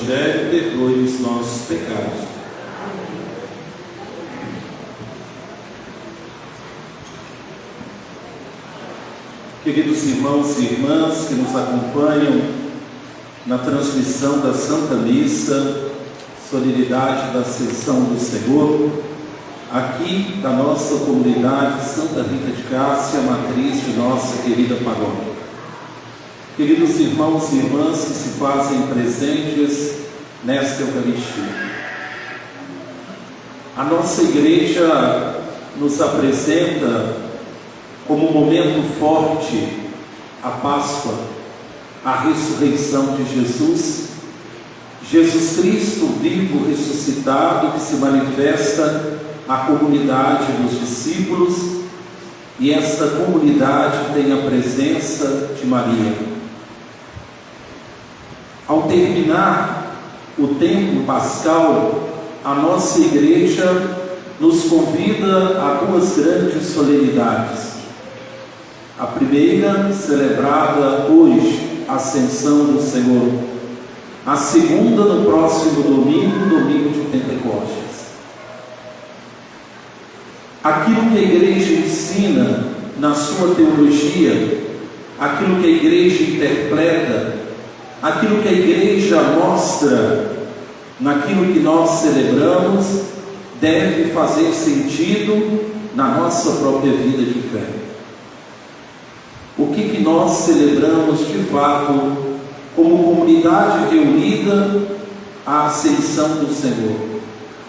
Evangelho, perdoe os nossos pecados. Queridos irmãos e irmãs que nos acompanham na transmissão da Santa Missa, solenidade da Ascensão do Senhor, aqui da nossa comunidade Santa Rita de Cássia, matriz de nossa querida paróquia. Queridos irmãos e irmãs que se fazem presentes nesta Eucaristia, a nossa igreja nos apresenta como um momento forte a Páscoa, a ressurreição de Jesus Cristo vivo, ressuscitado, que se manifesta à comunidade dos discípulos, e esta comunidade tem a presença de Maria. Ao terminar o tempo pascal, a nossa igreja nos convida a duas grandes solenidades. A primeira, celebrada hoje, a Ascensão do Senhor. A segunda, no próximo domingo, domingo de Pentecostes. Aquilo que a igreja ensina na sua teologia, aquilo que a igreja interpreta, aquilo que a igreja mostra naquilo que nós celebramos, deve fazer sentido na nossa própria vida de fé. O que nós celebramos de fato como comunidade reunida à Ascensão do Senhor?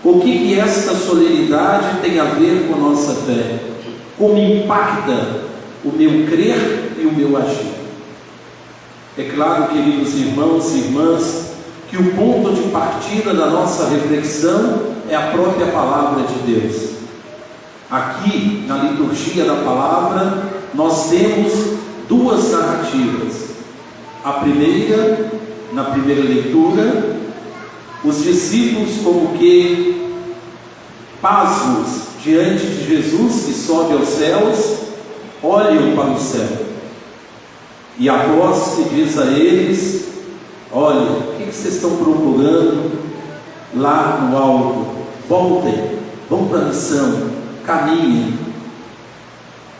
O que esta solenidade tem a ver com a nossa fé? Como impacta o meu crer e o meu agir? É claro, queridos irmãos e irmãs, que o ponto de partida da nossa reflexão é a própria Palavra de Deus. Aqui, na liturgia da Palavra, nós temos duas narrativas. A primeira, na primeira leitura, os discípulos como que pasmos diante de Jesus que sobe aos céus, olham para o céu, e a voz que diz a eles: olha, o que vocês estão procurando lá no alto? Voltem, vão para a missão, caminhem.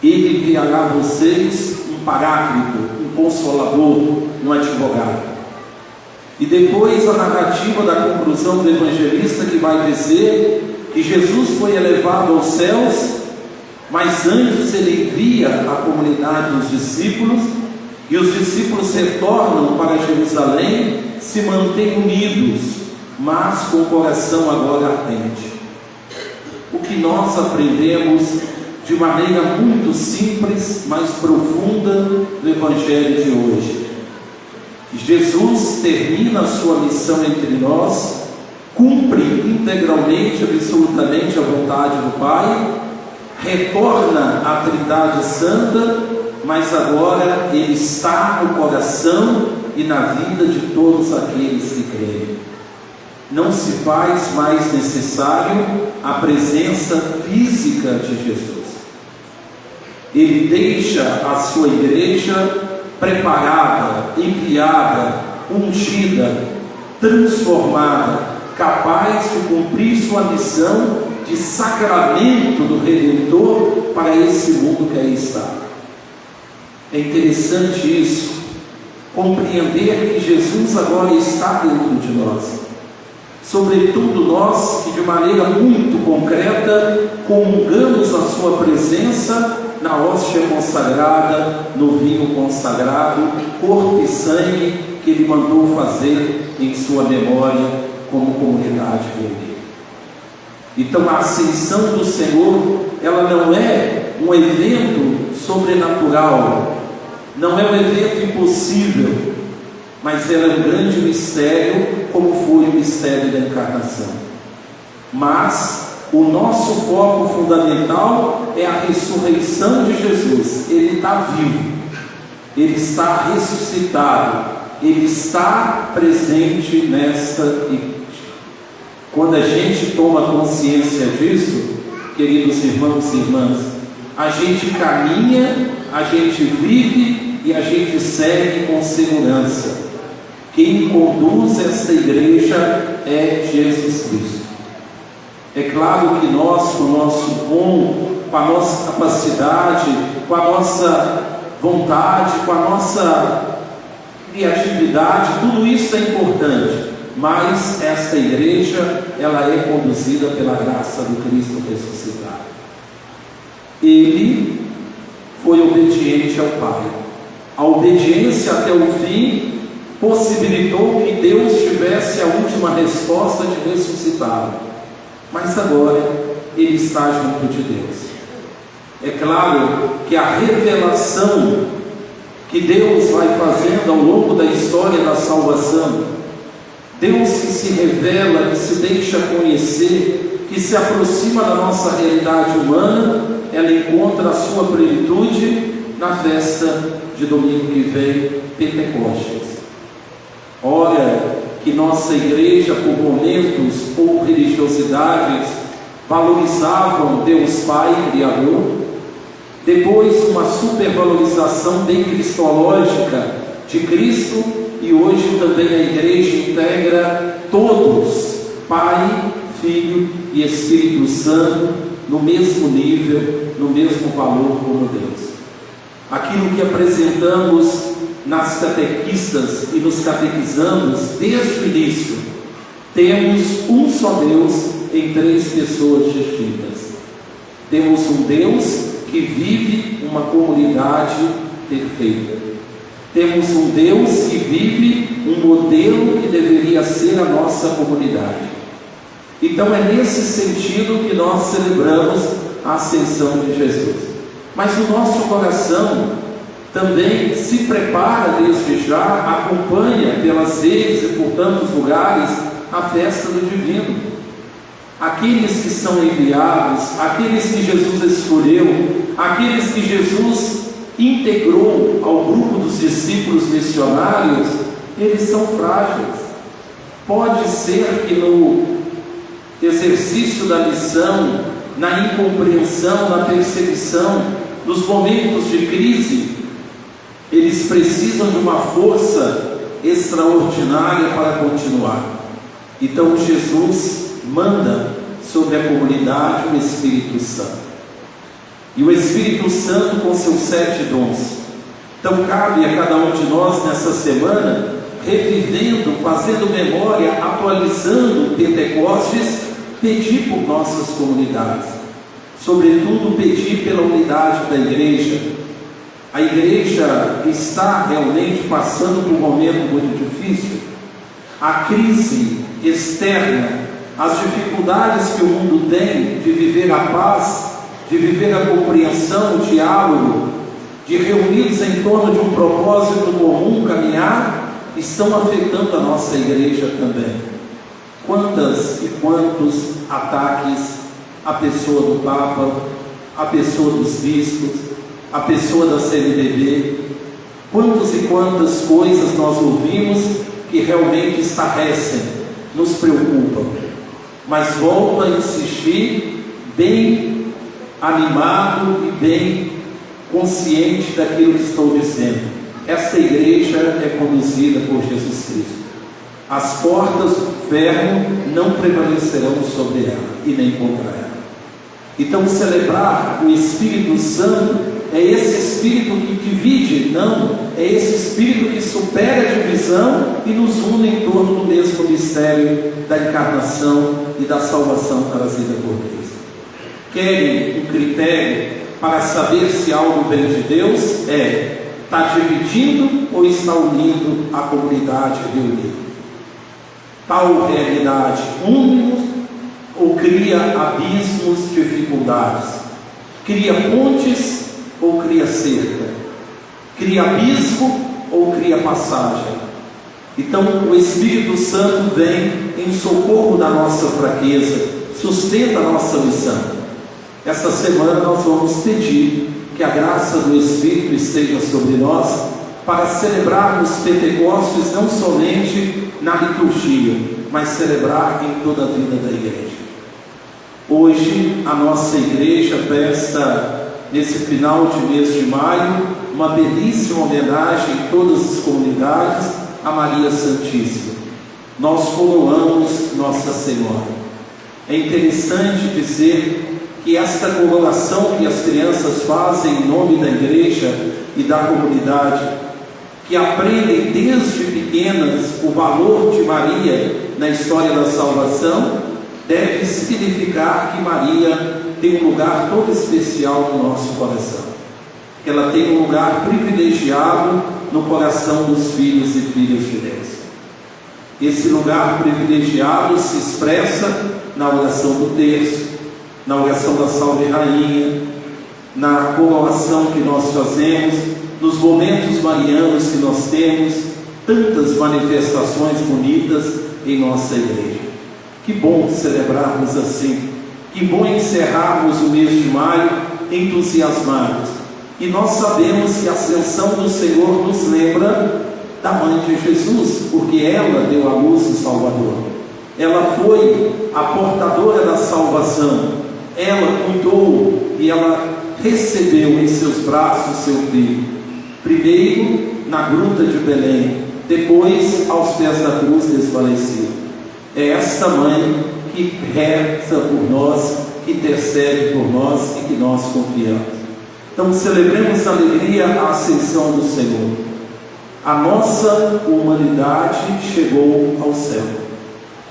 Ele enviará a vocês um paráclito, um consolador, um advogado. E depois a narrativa da conclusão do evangelista, que vai dizer que Jesus foi elevado aos céus, mas antes ele envia a comunidade dos discípulos, e os discípulos retornam para Jerusalém, se mantêm unidos, mas com o coração agora ardente. O que nós aprendemos de maneira muito simples, mas profunda, no Evangelho de hoje? Jesus termina a sua missão entre nós, cumpre integralmente, absolutamente a vontade do Pai, retorna à Trindade Santa, mas agora Ele está no coração e na vida de todos aqueles que creem. Não se faz mais necessário a presença física de Jesus. Ele deixa a sua igreja preparada, enviada, ungida, transformada, capaz de cumprir sua missão de sacramento do Redentor para esse mundo que aí está. É interessante isso, compreender que Jesus agora está dentro de nós, sobretudo nós que de maneira muito concreta comungamos a sua presença na hóstia consagrada, no vinho consagrado, corpo e sangue que Ele mandou fazer em sua memória como comunidade reunida. Então a Ascensão do Senhor, ela não é um evento sobrenatural, não é um evento impossível, mas ela é um grande mistério, como foi o mistério da encarnação. Mas o nosso foco fundamental é a ressurreição de Jesus. Ele está vivo, Ele está ressuscitado, Ele está presente nesta igreja. Quando a gente toma consciência disso, queridos irmãos e irmãs, a gente caminha, a gente vive e a gente segue com segurança. Quem conduz esta igreja é Jesus Cristo. É claro que nós, com o nosso dom, com a nossa capacidade, com a nossa vontade, com a nossa criatividade, tudo isso é importante, mas esta igreja, ela é conduzida pela graça do Cristo ressuscitado. Ele foi obediente ao Pai. A obediência até o fim possibilitou que Deus tivesse a última resposta de ressuscitá-lo. Mas agora ele está junto de Deus. É claro que a revelação que Deus vai fazendo ao longo da história da salvação, Deus que se revela, que se deixa conhecer, que se aproxima da nossa realidade humana, ela encontra a sua plenitude na festa de domingo que vem, Pentecostes. Ora, que nossa igreja, por momentos ou religiosidades, valorizavam Deus Pai Criador, depois uma supervalorização bem cristológica de Cristo, e hoje também a igreja integra todos, Pai, Filho e Espírito Santo, no mesmo nível, no mesmo valor como Deus. Aquilo que apresentamos nas catequistas e nos catequizamos desde o início, temos um só Deus em três pessoas distintas. Temos um Deus que vive uma comunidade perfeita. Temos um Deus que vive um modelo que deveria ser a nossa comunidade. Então é nesse sentido que nós celebramos a ascensão de Jesus. Mas o nosso coração também se prepara desde já, acompanha pelas redes e por tantos lugares a festa do Divino. Aqueles que são enviados, aqueles que Jesus escolheu, aqueles que Jesus integrou ao grupo dos discípulos missionários, eles são frágeis. Pode ser que no exercício da missão, na incompreensão, na perseguição, nos momentos de crise, eles precisam de uma força extraordinária para continuar. Então Jesus manda sobre a comunidade o Espírito Santo. E o Espírito Santo com seus 7 dons. Então cabe a cada um de nós nessa semana, revivendo, fazendo memória, atualizando Pentecostes, pedir por nossas comunidades. Sobretudo pedir pela unidade da igreja. A igreja está realmente passando por um momento muito difícil. A crise externa, as dificuldades que o mundo tem de viver a paz, de viver a compreensão, o diálogo, de reunidos em torno de um propósito comum, caminhar, estão afetando a nossa igreja também. Quantas e quantos ataques à pessoa do Papa, à pessoa dos bispos, a pessoa da CNBB, quantas e quantas coisas nós ouvimos que realmente estarrecem, nos preocupam, mas volto a insistir, bem animado e bem consciente daquilo que estou dizendo. Esta igreja é conduzida por Jesus Cristo. As portas do inferno não prevalecerão sobre ela e nem contra ela. Então celebrar o Espírito Santo é esse Espírito que divide? Não, é esse Espírito que supera a divisão e nos une em torno do mesmo mistério da encarnação e da salvação trazida por Cristo. Querem um critério para saber se algo vem de Deus? Está dividindo ou está unindo a comunidade reunida? Tal realidade une ou cria abismos, dificuldades? Cria pontes ou cria cerca? Cria abismo ou cria passagem? Então o Espírito Santo vem em socorro da nossa fraqueza, sustenta a nossa missão. Esta semana nós vamos pedir que a graça do Espírito esteja sobre nós para celebrarmos Pentecostes não somente na liturgia, mas celebrar em toda a vida da igreja. Hoje a nossa igreja presta, nesse final de mês de maio, uma belíssima homenagem em todas as comunidades a Maria Santíssima. Nós coroamos Nossa Senhora. É interessante dizer que esta coroação que as crianças fazem em nome da igreja e da comunidade, que aprendem desde pequenas o valor de Maria na história da salvação, deve significar que Maria tem um lugar todo especial no nosso coração. Ela tem um lugar privilegiado no coração dos filhos e filhas de Deus. Esse lugar privilegiado se expressa na oração do terço, na oração da Salve Rainha, na coroação que nós fazemos, nos momentos marianos que nós temos, tantas manifestações bonitas em nossa igreja. Que bom celebrarmos assim, que bom encerrarmos o mês de maio entusiasmados. E nós sabemos que a ascensão do Senhor nos lembra da mãe de Jesus, porque ela deu à luz o Salvador. Ela foi a portadora da salvação. Ela cuidou e ela recebeu em seus braços seu filho. Primeiro na gruta de Belém, depois aos pés da cruz desfalecido. É esta mãe que reza por nós, que intercede por nós e que nós confiamos. Então celebremos a alegria a ascensão do Senhor. A nossa humanidade chegou ao céu.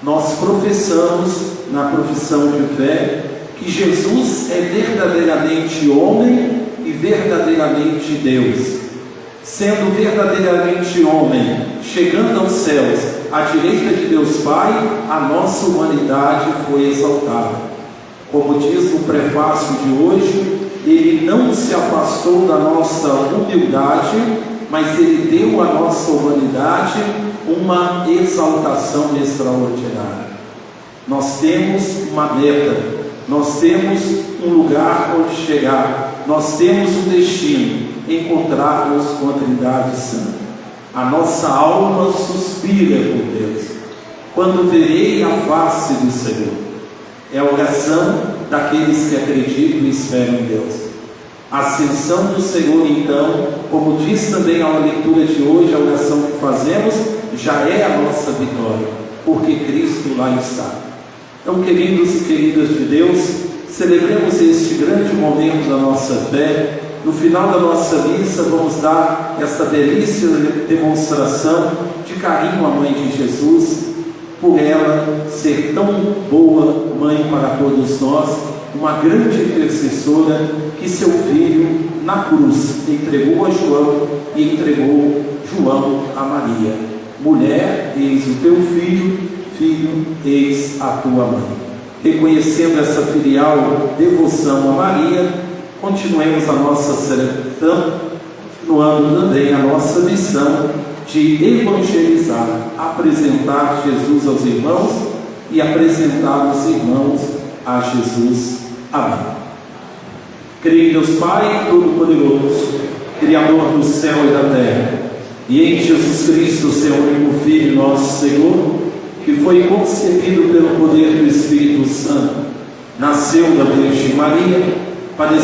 Nós professamos na profissão de fé que Jesus é verdadeiramente homem e verdadeiramente Deus. Sendo verdadeiramente homem, chegando aos céus, à direita de Deus Pai, a nossa humanidade foi exaltada. Como diz no prefácio de hoje, Ele não se afastou da nossa humildade, mas Ele deu à nossa humanidade uma exaltação extraordinária. Nós temos uma meta, nós temos um lugar onde chegar, nós temos um destino: encontrarmos com a Trindade Santa. A nossa alma suspira por Deus. Quando verei a face do Senhor. É a oração daqueles que acreditam e esperam em Deus. A ascensão do Senhor, então, como diz também a leitura de hoje, a oração que fazemos, já é a nossa vitória, porque Cristo lá está. Então, queridos e queridas de Deus, celebremos este grande momento da nossa fé. No final da nossa missa, vamos dar esta belíssima demonstração de carinho à Mãe de Jesus, por ela ser tão boa mãe para todos nós, uma grande intercessora que seu filho, na cruz, entregou a João e entregou João a Maria. Mulher, eis o teu filho, filho, eis a tua mãe. Reconhecendo essa filial devoção a Maria, continuemos a nossa celebração, continuando também a nossa missão de evangelizar, apresentar Jesus aos irmãos e apresentar os irmãos a Jesus. Amém. Creio em Deus Pai Todo-Poderoso, Criador do céu e da terra, e em Jesus Cristo, seu único Filho, nosso Senhor, que foi concebido pelo poder do Espírito Santo, nasceu da Virgem Maria, padeceu